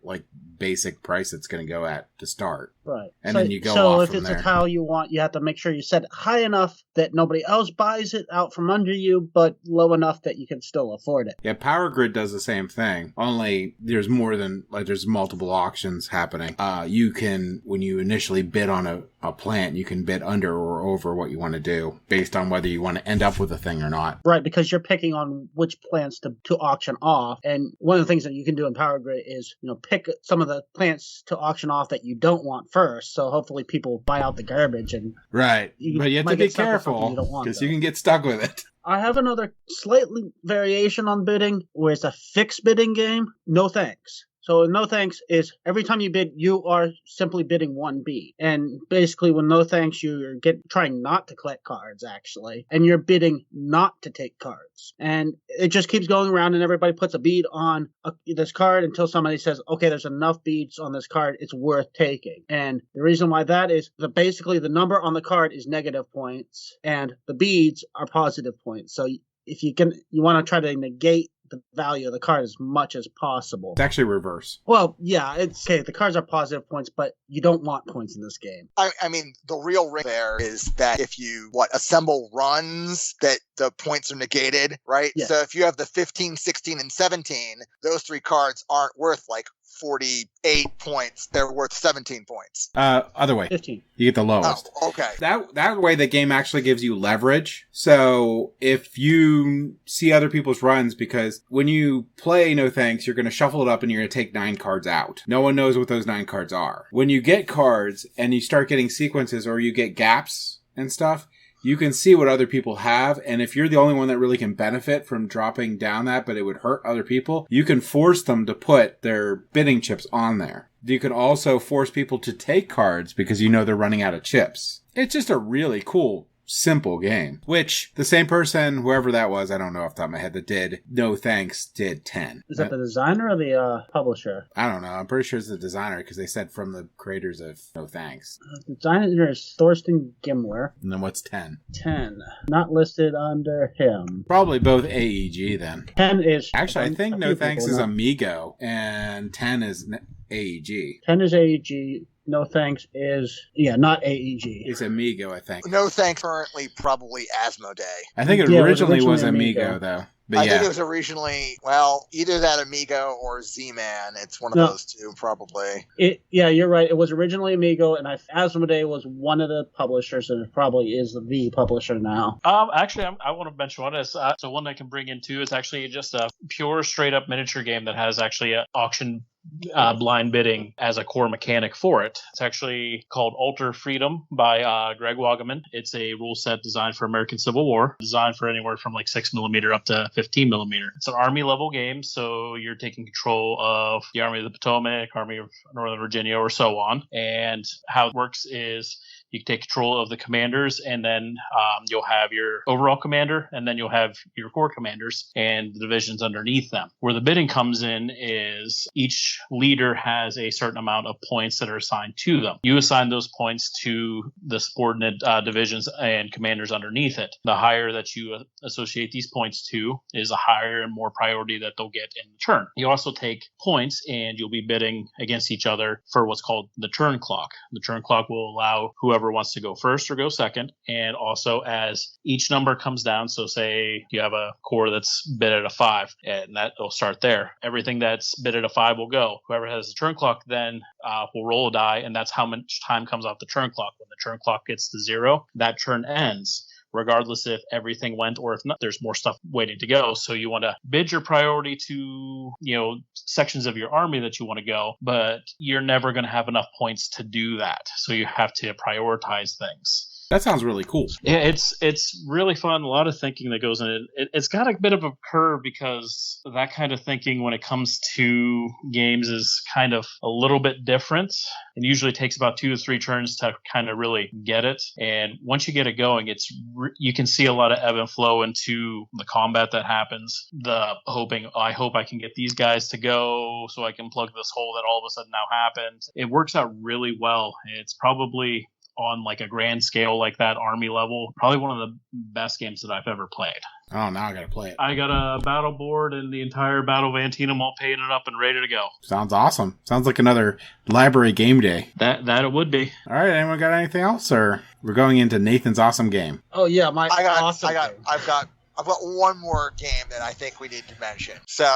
Speaker 2: basic price it's going to go at to start.
Speaker 1: Right.
Speaker 2: And then you go off
Speaker 1: So if
Speaker 2: from
Speaker 1: it's
Speaker 2: there.
Speaker 1: a tile you want, you have to make sure you set it high enough that nobody else buys it out from under you, but low enough that you can still afford it.
Speaker 2: Yeah, Power Grid does the same thing. Only there's multiple auctions happening. You can, when you initially bid on a plant, you can bid under or over what you want to do based on whether you want to end up with a thing or not.
Speaker 1: Right, because you're picking on which plants to auction off. And one of the things that you can do in Power Grid is, pick some of the plants to auction off that you don't want first. So hopefully people buy out the garbage. And
Speaker 2: right. But you have to be careful because you can get stuck with it.
Speaker 1: I have another slightly variation on bidding where it's a fixed bidding game. No thanks. So no thanks is every time you bid, you are simply bidding one beat. And basically with no thanks, you're trying not to collect cards, actually. And you're bidding not to take cards. And it just keeps going around and everybody puts a bead on this card until somebody says, okay, there's enough beads on this card, it's worth taking. And the reason why that is basically the number on the card is negative points and the beads are positive points. So if you want to try to negate the value of the card as much as possible.
Speaker 2: It's actually reverse.
Speaker 1: Well, yeah, it's okay. The cards are positive points, but you don't want points in this game.
Speaker 4: I mean, the real ring there is that if you assemble runs, that the points are negated, right?
Speaker 1: Yes.
Speaker 4: So if you have the 15, 16, and 17, those three cards aren't worth like 48 points. They're worth 17 points.
Speaker 2: Other way.
Speaker 1: 15.
Speaker 2: You get the lowest.
Speaker 4: Oh, okay.
Speaker 2: That way the game actually gives you leverage. So if you see other people's runs, because when you play No Thanks, you're going to shuffle it up and you're going to take 9 cards out. No one knows what those 9 cards are. When you get cards and you start getting sequences or you get gaps and stuff, you can see what other people have, and if you're the only one that really can benefit from dropping down that, but it would hurt other people, you can force them to put their bidding chips on there. You can also force people to take cards because you know they're running out of chips. It's just a really cool, simple game, which the same person, whoever that was, I don't know off the top of my head, that did No Thanks, did 10.
Speaker 1: Is that the designer or the publisher?
Speaker 2: I don't know. I'm pretty sure it's the designer because they said from the creators of No Thanks.
Speaker 1: The designer is Thorsten Gimler.
Speaker 2: And then what's 10?
Speaker 1: 10. Not listed under him.
Speaker 2: Probably both AEG then.
Speaker 1: 10 is...
Speaker 2: Actually, I think No Thanks is Amigo and 10 is AEG.
Speaker 1: 10 is AEG. No Thanks is, not AEG.
Speaker 2: It's Amigo, I think.
Speaker 4: No Thanks currently probably Asmodee.
Speaker 2: I think it originally was Amigo, though. But
Speaker 4: I think it was originally, either that Amigo or Z-Man. It's one of those two, probably.
Speaker 1: You're right. It was originally Amigo, and Asmodee was one of the publishers, and it probably is the publisher now.
Speaker 3: Actually, I want to mention one is so one I can bring in too. It's actually just a pure, straight-up miniature game that has actually an auction blind bidding as a core mechanic for it. It's actually called Alter Freedom by Greg Wagaman. It's a rule set designed for American Civil War, designed for anywhere from like 6mm up to 15mm. It's an army level game, so you're taking control of the Army of the Potomac, Army of Northern Virginia, or so on. And how it works is you take control of the commanders, and then you'll have your overall commander, and then you'll have your corps commanders and the divisions underneath them. Where the bidding comes in is each leader has a certain amount of points that are assigned to them. You assign those points to the subordinate divisions and commanders underneath it. The higher that you associate these points to is a higher and more priority that they'll get in the turn. You also take points, and you'll be bidding against each other for what's called the turn clock. The turn clock will allow whoever wants to go first or go second, and also as each number comes down, so say you have a core that's bid at a 5, and that will start there. Everything that's bid at a 5 will go. Whoever has the turn clock then will roll a die, and that's how much time comes off the turn clock. When the turn clock gets to 0, that turn ends, regardless if everything went or if not, there's more stuff waiting to go. So you want to bid your priority to, sections of your army that you want to go, but you're never going to have enough points to do that. So you have to prioritize things.
Speaker 2: That sounds really cool.
Speaker 3: Yeah, it's really fun. A lot of thinking that goes in it. It's got a bit of a curve because that kind of thinking when it comes to games is kind of a little bit different. It usually takes about 2 to 3 turns to kind of really get it. And once you get it going, you can see a lot of ebb and flow into the combat that happens. I hope I can get these guys to go so I can plug this hole that all of a sudden now happened. It works out really well. It's probably on like a grand scale like that army level, probably one of the best games that I've ever played.
Speaker 2: Oh, now I gotta play it.
Speaker 3: I got a battle board and the entire Battle of Antietam all painted up and ready to go.
Speaker 2: Sounds awesome. Sounds like another library game day.
Speaker 3: That it would be.
Speaker 2: All right, anyone got anything else, or we're going into Nathan's awesome game?
Speaker 1: Oh yeah,
Speaker 4: I've got one more game that I think we need to mention. So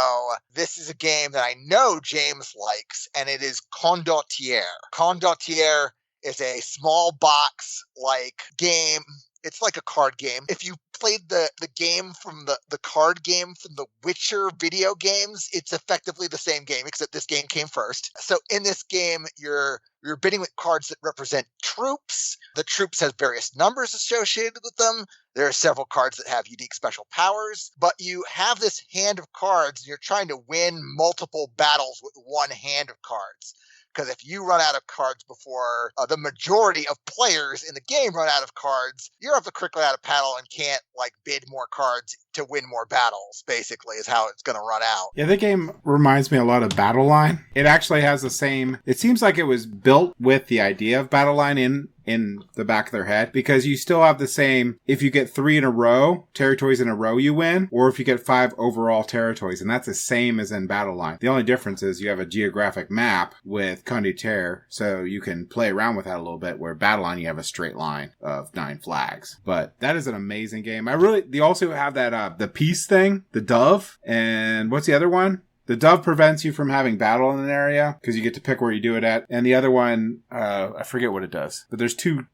Speaker 4: this is a game that I know James likes, and it is Condottiere. Condottiere is a small box like game. It's like a card game. If you played the game from the card game from the Witcher video games, it's effectively the same game, except this game came first. So in this game, you're bidding with cards that represent troops. The troops have various numbers associated with them. There are several cards that have unique special powers, but you have this hand of cards and you're trying to win multiple battles with one hand of cards. Because if you run out of cards before the majority of players in the game run out of cards, you're off the quickly out of paddle and can't like bid more cards to win more battles, basically, is how it's going to run out.
Speaker 2: Yeah, the game reminds me a lot of Battle Line. It actually has the same... It seems like it was built with the idea of Battle Line in the back of their head, because you still have the same, if you get 3 in a row, territories in a row, you win, or if you get 5 overall territories, and that's the same as in Battle Line. The only difference is you have a geographic map with Condottiere, so you can play around with that a little bit, where Battle Line you have a straight line of 9 flags. But that is an amazing game. They also have that, the peace thing, the dove, and what's the other one? The dove prevents you from having battle in an area because you get to pick where you do it at. And the other one, I forget what it does. But there's two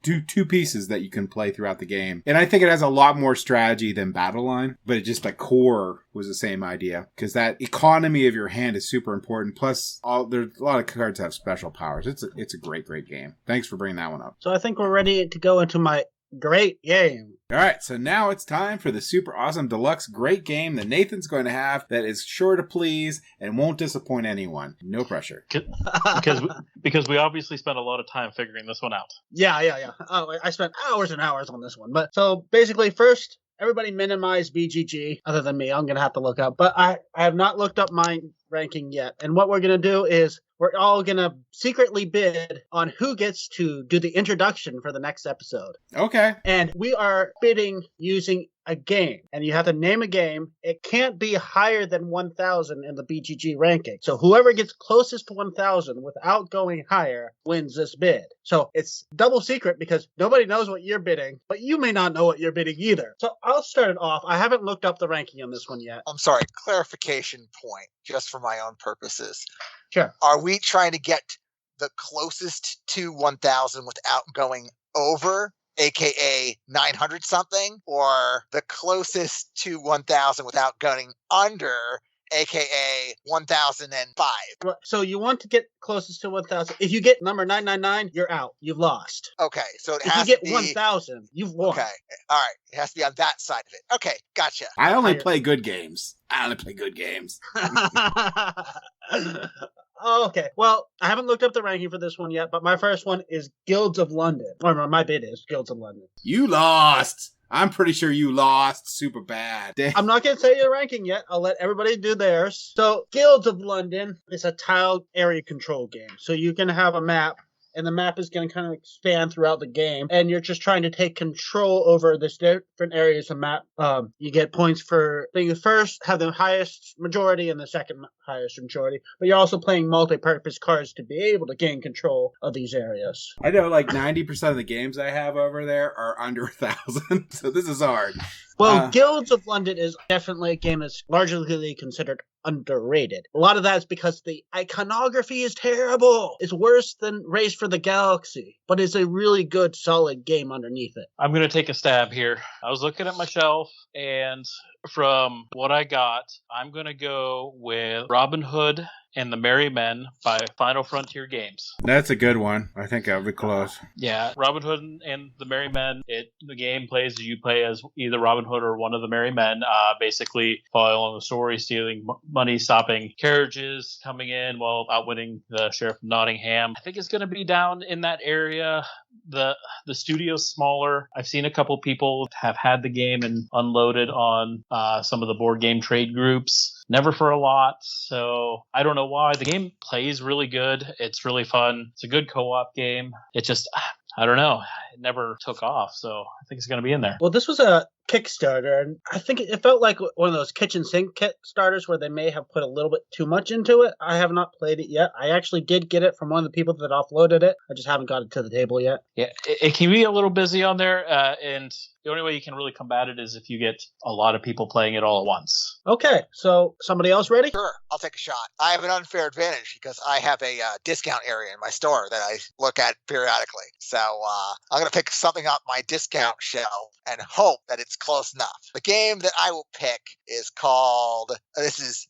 Speaker 2: pieces that you can play throughout the game. And I think it has a lot more strategy than Battle Line. But it just the core was the same idea. Because that economy of your hand is super important. Plus, there's a lot of cards that have special powers. It's a great, great game. Thanks for bringing that one up.
Speaker 1: So I think we're ready to go into my great game.
Speaker 2: All right, so now it's time for the super awesome deluxe great game that Nathan's going to have that is sure to please and won't disappoint anyone. No pressure.
Speaker 3: Because we obviously spent a lot of time figuring this one out.
Speaker 1: Yeah. Oh, I spent hours and hours on this one. But so basically, first, everybody minimize BGG. Other than me, I'm going to have to look up. But I have not looked up my ranking yet. And what we're going to do is we're all going to secretly bid on who gets to do the introduction for the next episode.
Speaker 2: Okay.
Speaker 1: And we are bidding using a game. And you have to name a game. It can't be higher than 1,000 in the BGG ranking. So whoever gets closest to 1,000 without going higher wins this bid. So it's double secret because nobody knows what you're bidding, but you may not know what you're bidding either. So I'll start it off. I haven't looked up the ranking on this one yet.
Speaker 4: I'm sorry, clarification point, just for my own purposes.
Speaker 1: Sure.
Speaker 4: Are we trying to get the closest to 1,000 without going over, aka 900 something, or the closest to 1,000 without going under, aka 1,005?
Speaker 1: So you want to get closest to 1,000. If you get number 999, you're out. You've lost.
Speaker 4: Okay, so it
Speaker 1: if
Speaker 4: has
Speaker 1: you
Speaker 4: to
Speaker 1: get
Speaker 4: be
Speaker 1: 1,000, you've won.
Speaker 4: Okay, all right. It has to be on that side of it. Okay, gotcha.
Speaker 2: I only play good games.
Speaker 1: Oh, okay. Well, I haven't looked up the ranking for this one yet, but my first one is Guilds of London. Or my bid is Guilds of London.
Speaker 2: You lost. I'm pretty sure you lost super bad.
Speaker 1: I'm not going to say your ranking yet. I'll let everybody do theirs. So, Guilds of London is a tiled area control game. So you can have a map, and the map is going to kind of expand throughout the game, and you're just trying to take control over the different areas of map. You get points for being the first, have the highest majority, and the second highest majority, but you're also playing multi-purpose cards to be able to gain control of these areas.
Speaker 2: I know like 90% of the games I have over there are under 1,000, so this is hard.
Speaker 1: Well, Guilds of London is definitely a game that's largely considered underrated. A lot of that is because the iconography is terrible. It's worse than Race for the Galaxy, but it's a really good, solid game underneath it.
Speaker 3: I'm going to take a stab here. I was looking at my shelf, and from what I got, I'm going to go with Robin Hood and the Merry Men by Final Frontier Games.
Speaker 2: That's a good one. I think I'll be close.
Speaker 3: Yeah, Robin Hood and the Merry Men. The game plays, you play as either Robin Hood or one of the Merry Men, basically following the story, stealing money, stopping carriages coming in while outwitting the Sheriff of Nottingham. I think it's going to be down in that area. The studio's smaller. I've seen a couple people have had the game and unloaded on some of the board game trade groups. Never for a lot, so I don't know why. The game plays really good. It's really fun. It's a good co-op game. It just, I don't know. It never took off, so I think it's going to be in there.
Speaker 1: Well, this was a Kickstarter, and I think it felt like one of those kitchen sink Kickstarters where they may have put a little bit too much into it. I have not played it yet. I actually did get it from one of the people that offloaded it. I just haven't got it to the table yet.
Speaker 3: Yeah, it can be a little busy on there, and the only way you can really combat it is if you get a lot of people playing it all at once.
Speaker 1: Okay, so somebody else ready?
Speaker 4: Sure, I'll take a shot. I have an unfair advantage because I have a discount area in my store that I look at periodically. So I'm going to pick something up my discount shelf and hope that it's close enough. The game that I will pick is called, this is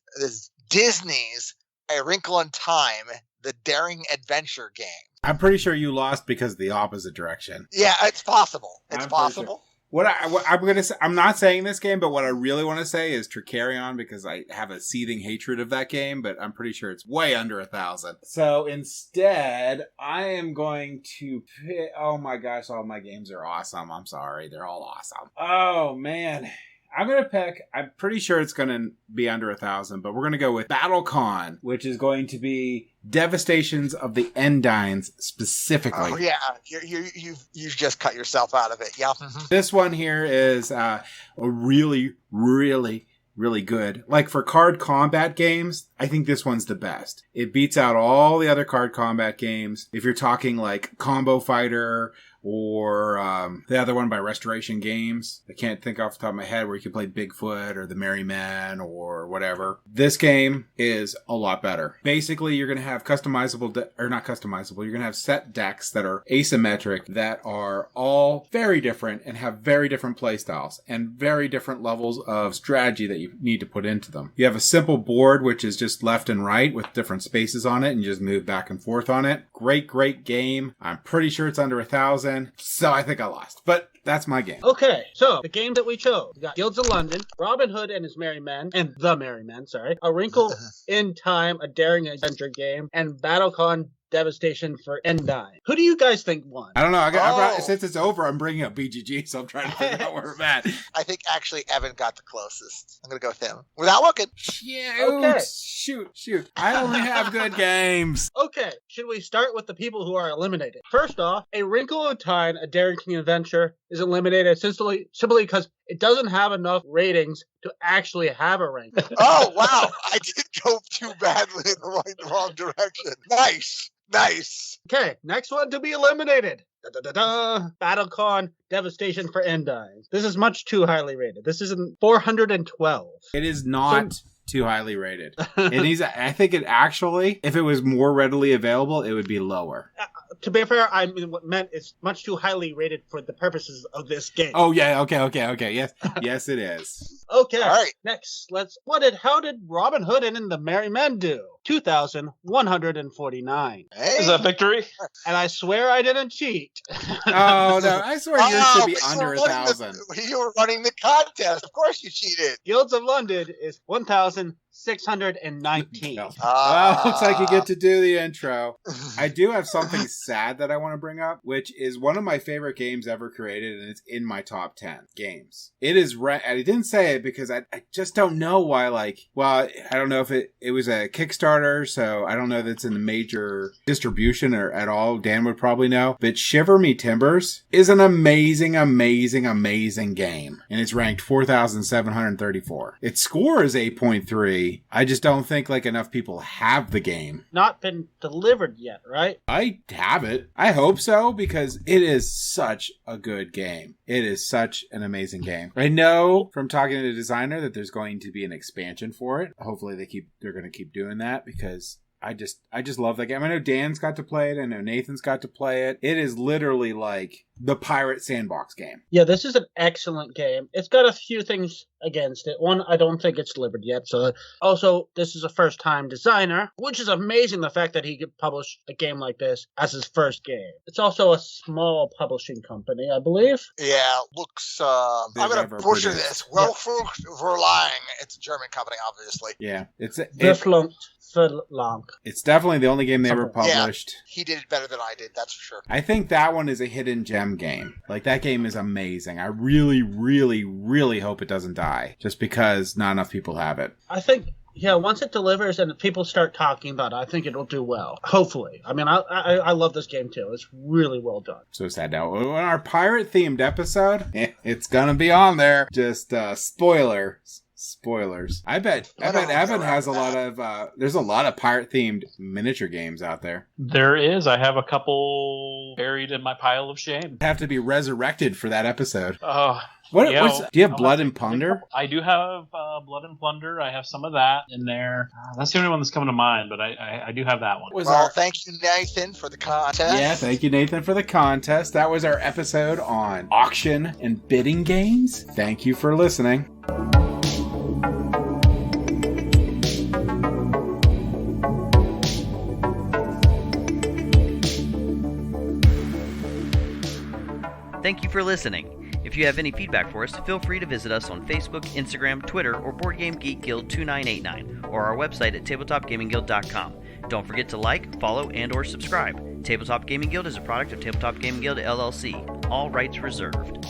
Speaker 4: Disney's A Wrinkle in Time, the Daring Adventure game.
Speaker 2: I'm pretty sure you lost because of the opposite direction.
Speaker 4: Yeah, it's possible. It's
Speaker 2: I'm
Speaker 4: possible.
Speaker 2: What I'm going to say, I'm not saying this game, but what I really want to say is Tricarion, because I have a seething hatred of that game, but I'm pretty sure it's way under 1,000. So instead, I am going to pick, oh my gosh, all my games are awesome. I'm sorry. They're all awesome. Oh man. I'm going to pick, I'm pretty sure it's going to be under 1,000, but we're going to go with BattleCon, which is going to be Devastations of the Endines specifically.
Speaker 4: Oh yeah, you've just cut yourself out of it. Yeah.
Speaker 2: This one here is a really, really, really good. Like for card combat games, I think this one's the best. It beats out all the other card combat games. If you're talking like Combo Fighter or the other one by Restoration Games, I can't think off the top of my head, where you can play Bigfoot or the Merry Men or whatever. This game is a lot better. Basically, you're going to have customizable, or not customizable, you're going to have set decks that are asymmetric, that are all very different and have very different play styles and very different levels of strategy that you need to put into them. You have a simple board, which is just left and right with different spaces on it, and you just move back and forth on it. Great, great game. I'm pretty sure it's under 1,000. So I think I lost, but that's my game.
Speaker 1: Okay, so the game that we chose, we got Guilds of London, Robin Hood and his Merry Men, and the Merry Men, sorry, A Wrinkle in Time, a Daring Adventure game, and BattleCon Devastation for Endine. Who do you guys think won?
Speaker 2: I don't know. Since it's over, I'm bringing up BGG, so I'm trying to figure out where I'm at.
Speaker 4: I think actually Evan got the closest. I'm going to go with him. Without looking.
Speaker 2: Yeah, okay. Shoot. I only have good games.
Speaker 1: Okay, should we start with the people who are eliminated? First off, A Wrinkle in Time, a Daring Adventure is eliminated simply because it doesn't have enough ratings to actually have a rank.
Speaker 4: Oh, wow. I did go too badly in the wrong direction. Nice.
Speaker 1: Okay, next one to be eliminated. BattleCon Devastation for Endines. This is much too highly rated. This is 412.
Speaker 2: It is not too highly rated. I think it actually, if it was more readily available, it would be lower.
Speaker 1: To be fair, I mean, what meant it's much too highly rated for the purposes of this game.
Speaker 2: Oh yeah, okay. Yes, it is.
Speaker 1: Okay.
Speaker 4: All right.
Speaker 1: Next, how did Robin Hood and the Merry Men do? 2,149.
Speaker 4: Hey.
Speaker 3: Is that victory?
Speaker 1: And I swear I didn't cheat.
Speaker 2: Oh no, I swear yours should be under 1,000.
Speaker 4: You were running the contest. Of course you cheated.
Speaker 1: Guilds of London is 1,619.
Speaker 2: Well, looks like you get to do the intro. I do have something sad that I want to bring up, which is one of my favorite games ever created, and it's in my top 10 games. It is, I didn't say it because I just don't know why, I don't know if it was a Kickstarter, so I don't know if it's in the major distribution or at all. Dan would probably know. But Shiver Me Timbers is an amazing game, and it's ranked 4,734. Its score is 8.3. I just don't think enough people have the game.
Speaker 1: Not been delivered yet, right?
Speaker 2: I have it. I hope so, because it is such a good game. It is such an amazing game. I know from talking to the designer that there's going to be an expansion for it. Hopefully they're going to keep doing that, because I just love that game. I know Dan's got to play it. I know Nathan's got to play it. It is literally like the pirate sandbox game.
Speaker 1: Yeah, this is an excellent game. It's got a few things against it. One, I don't think it's delivered yet. So also, this is a first-time designer, which is amazing, the fact that he could publish a game like this as his first game. It's also a small publishing company, I believe.
Speaker 4: Yeah, looks... I'm going to butcher this. Verlang. It's a German company, obviously.
Speaker 2: Yeah. It's
Speaker 1: definitely
Speaker 2: the only game they ever published.
Speaker 4: Yeah, he did it better than I did, that's for sure.
Speaker 2: I think that one is a hidden gem game. That game is amazing. I really, really, really hope it doesn't die, just because not enough people have it.
Speaker 1: I think Yeah, once it delivers and people start talking about it, I think it'll do well. Hopefully. I mean, I love this game too. It's really well done.
Speaker 2: So sad now. On our pirate-themed episode, it's gonna be on there. Just spoilers. I bet Evan has a lot of. There's a lot of pirate-themed miniature games out there.
Speaker 3: There is. I have a couple buried in my pile of shame.
Speaker 2: Have to be resurrected for that episode.
Speaker 3: Do
Speaker 2: Do you have Blood and Plunder?
Speaker 3: I do have Blood and Plunder. I have some of that in there. That's the only one that's coming to mind, but I do have that one.
Speaker 4: Thank you, Nathan, for the contest.
Speaker 2: Yeah, thank you, Nathan, for the contest. That was our episode on auction and bidding games. Thank you for listening.
Speaker 5: Thank you for listening. If you have any feedback for us, feel free to visit us on Facebook, Instagram, Twitter, or Board Game Geek Guild 2989, or our website at tabletopgamingguild.com. Don't forget to like, follow, and or subscribe. Tabletop Gaming Guild is a product of Tabletop Gaming Guild LLC. All rights reserved.